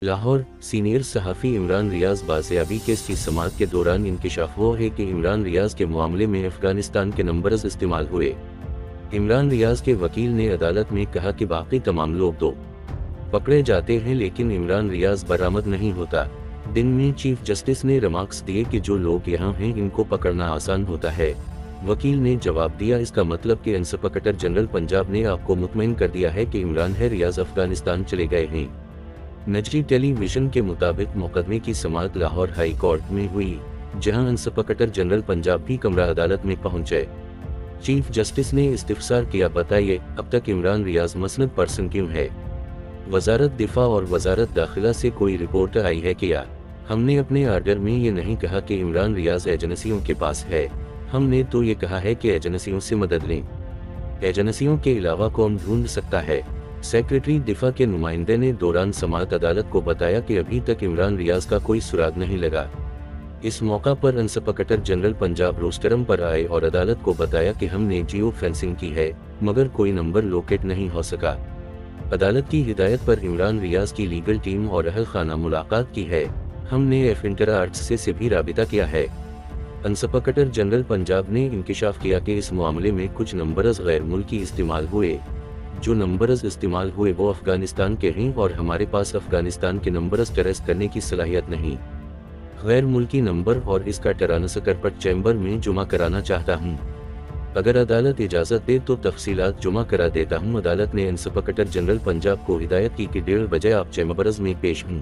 Lahore. Senior सहाफ़ी Imran Riaz बाज़ियाबी case की समाअत के दौरान इंकशाफ हुआ है कि इमरान रियाज के मामले में अफगानिस्तान के नंबर्स इस्तेमाल हुए। इमरान रियाज के वकील ने अदालत में कहा कि बाकी तमाम लोग तो पकड़े जाते हैं लेकिन इमरान रियाज बरामद नहीं होता। दिन में चीफ जस्टिस ने रिमार्क्स दिए कि जो लोग यहाँ हैं इनको पकड़ना आसान होता है। वकील ने जवाब दिया, इसका मतलब कि इंस्पेक्टर जनरल पंजाब ने आपको मुतमईन कर दिया है कि इमरान है रियाज अफगानिस्तान चले गए हैं। निजी टेलीविजन के मुताबिक मुकदमे की समाअत लाहौर हाई कोर्ट में हुई, जहां इंस्पेक्टर जनरल पंजाब भी कमरा अदालत में पहुंचे। चीफ जस्टिस ने इस्तिफसार किया, बताइए अब तक इमरान रियाज मसनद पर्सन क्यों है? वजारत दिफा और वजारत दाखिला से कोई रिपोर्ट आई है क्या? हमने अपने आर्डर में ये नहीं कहा कि इमरान रियाज एजेंसियों के पास है, हमने तो ये कहा है कि एजेंसियों से मदद लें। एजेंसियों के अलावा कौन ढूंढ सकता है? सेक्रेटरी दिफा के नुमाइंदे ने दौरान समाअत अदालत को बताया कि अभी तक इमरान रियाज का कोई सुराग नहीं लगा। इस मौका पर इंस्पेक्टर जनरल पंजाब रोस्टरम पर आए और अदालत को बताया कि हमने जियो फेंसिंग की है मगर कोई नंबर लोकेट नहीं हो सका। अदालत की हिदायत पर इमरान रियाज की लीगल टीम और अहल खाना मुलाकात की है, हमने एफ इंटरा आर्ट्स से भी राबिता किया है। इंस्पेक्टर जनरल पंजाब ने इंकशाफ किया कि इस मामले में कुछ नंबर्स गैर मुल्की इस्तेमाल हुए। जो नंबर्स इस्तेमाल हुए वो अफगानिस्तान के हैं और हमारे पास अफगानिस्तान के नंबर्स ट्रेस करने की सलाहियत नहीं। गैर मुल्की नंबर और इसका ट्रांसफर पर चैम्बर में जुमा कराना चाहता हूँ। अगर अदालत इजाज़त दे तो तफसीलात जुमा करा देता हूँ। अदालत ने इंस्पेक्टर जनरल पंजाब को हिदायत की कि 1:30 बजे आप चैम्बर्स में पेश हों।